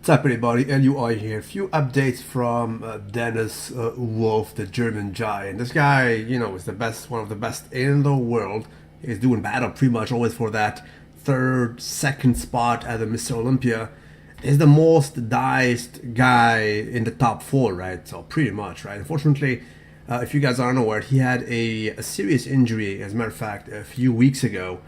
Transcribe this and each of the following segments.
What's up, everybody? LUI here. Few updates from Dennis Wolf, the German giant. This guy, is the best, one of the best in the world. He's doing battle pretty much always for that third, second spot at the Mr. Olympia. He's the most diced guy in the top four, right? So pretty much, right? Unfortunately, if you guys aren't aware, he had a serious injury, as a matter of fact, a few weeks ago.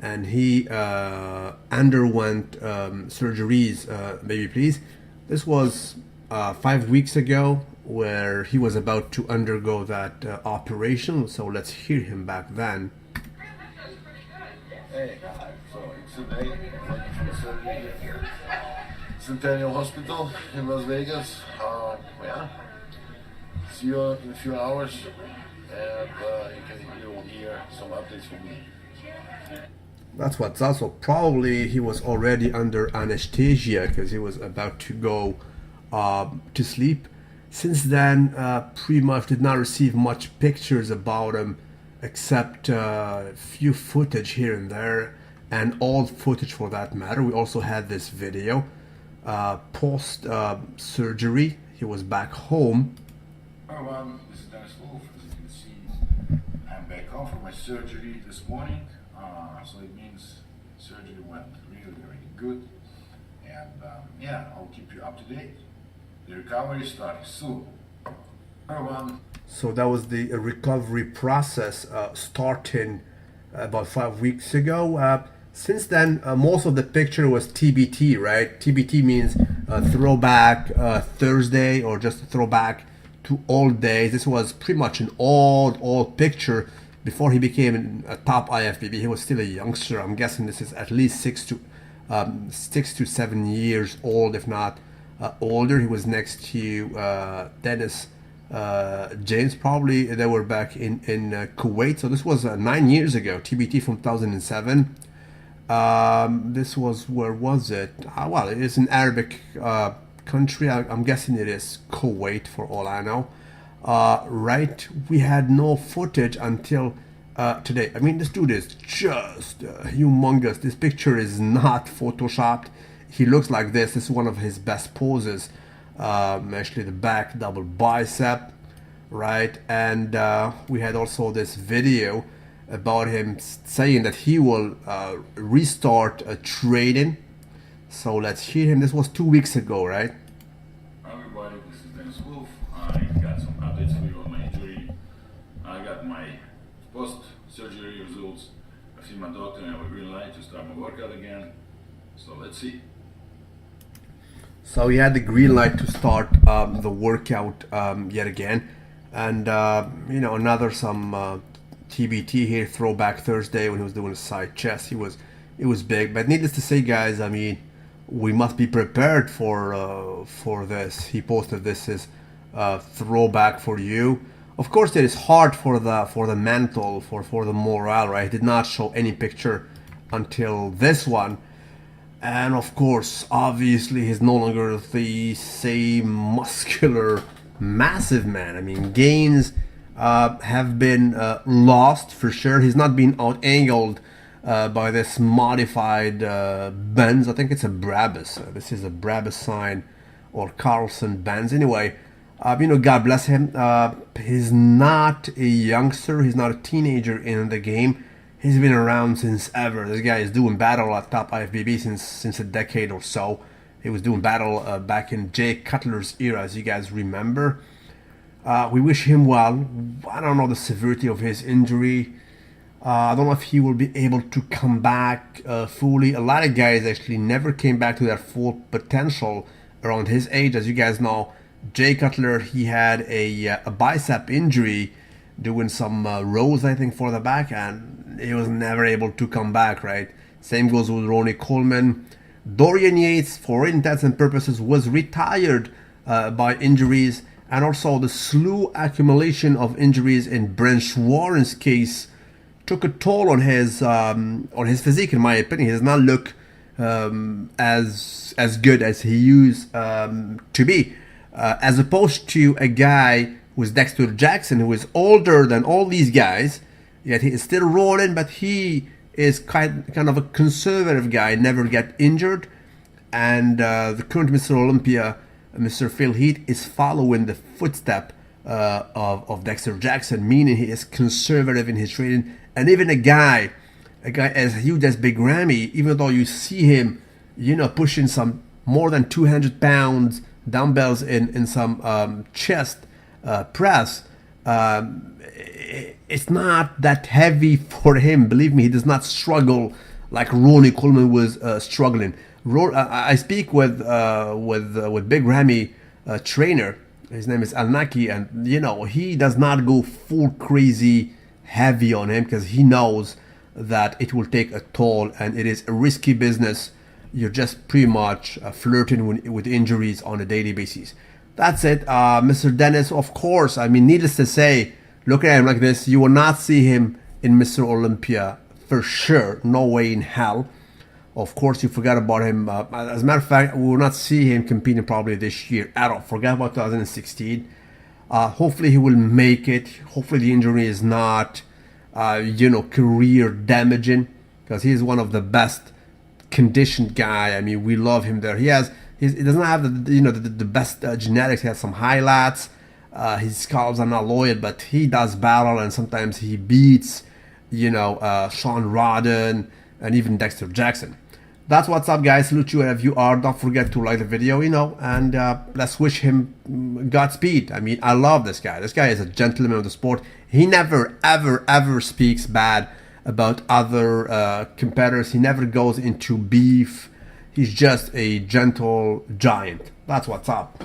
And he underwent surgeries, maybe please. This was 5 weeks ago, where he was about to undergo that operation. So let's hear him back then. Hey, so it's today, like for the surgery here, Centennial Hospital in Las Vegas. Yeah, see you in a few hours, and you'll hear some updates from me. That's what's also probably he was already under anesthesia because he was about to go to sleep. Since then, pretty much did not receive much pictures about him except a few footage here and there, and old footage for that matter. We also had this video post surgery. He was back home. Hello, this is Dennis Wolf. As you can see, I'm back home from my surgery this morning. So it means surgery went really, really good. And yeah, I'll keep you up to date. The recovery is starting soon. So that was the recovery process starting about 5 weeks ago. Since then, most of the picture was TBT, right? TBT means throwback Thursday, or just a throwback to old days. This was pretty much an old picture before he became a top IFBB. He was still a youngster. I'm guessing this is at least 6 to 7 years old, if not older. He was next to Dennis James. Probably they were back in Kuwait. So this was 9 years ago. TBT from 2007. This was, where was it? Well, it is an Arabic country. I'm guessing it is Kuwait for all I know. Right, we had no footage until today. I mean, this dude is just humongous. This picture is not photoshopped. He looks like this. This is one of his best poses. Actually, the back double bicep, right? And we had also this video about him saying that he will restart training. So let's hear him. This was 2 weeks ago, right? Hi everybody, this is Dennis Wolf. I got some updates for you on my injury. I got my post-surgery results. I've seen my doctor and I have a green light to start my workout again. So let's see. So he had the green light to start the workout yet again. And, another some TBT here, throwback Thursday when he was doing a side chest. It was big. But needless to say, guys, I mean, we must be prepared for this. He posted this as throwback for you. Of course, it is hard for the mental, for the morale, right? He did not show any picture until this one. And of course, obviously, he's no longer the same muscular, massive man. I mean, gains have been lost for sure. He's not been out-angled by this modified Benz. I think it's a Brabus. This is a Brabus sign, or Carlson Benz. Anyway, God bless him. He's not a youngster. He's not a teenager in the game. He's been around since ever. This guy is doing battle at top IFBB since a decade or so. He was doing battle back in Jay Cutler's era, as you guys remember. We wish him well. I don't know the severity of his injury. I don't know if he will be able to come back fully. A lot of guys actually never came back to their full potential around his age. As you guys know, Jay Cutler, he had a bicep injury doing some rows, I think, for the back, and he was never able to come back, right? Same goes with Ronnie Coleman. Dorian Yates, for intents and purposes, was retired by injuries, and also the slew accumulation of injuries in Brent Warren's case took a toll on his physique. In my opinion, he does not look as good as he used to be, as opposed to a guy who's Dexter Jackson, who is older than all these guys, yet he is still rolling, but he is kind of a conservative guy, never get injured. and the current Mr. Olympia, Mr. Phil Heath, is following the footstep of Dexter Jackson, meaning he is conservative in his training. And even a guy as huge as Big Ramy, even though you see him, pushing some more than 200 pounds dumbbells in some chest press, it's not that heavy for him. Believe me, he does not struggle like Ronnie Coleman was struggling. I speak with Big Ramy trainer. His name is Al Naki, and he does not go full crazy heavy on him because he knows that it will take a toll and it is a risky business. You're just pretty much flirting with injuries on a daily basis. That's it. Mr. Dennis, of course, needless to say, look at him like this, you will not see him in Mr. Olympia for sure. No way in hell. Of course, you forgot about him. As a matter of fact, we will not see him competing probably this year at all. Forget about 2016. Hopefully he will make it. Hopefully the injury is not, career damaging, because he's one of the best conditioned guy. We love him there. He doesn't have the best genetics. He has some highlights. His scalps are not loyal, but he does battle, and sometimes he beats, Sean Rodden and even Dexter Jackson. That's what's up, guys. Salute you wherever you are. Don't forget to like the video, and let's wish him Godspeed. I love this guy. This guy is a gentleman of the sport. He never, ever, ever speaks bad about other competitors. He never goes into beef. He's just a gentle giant. That's what's up.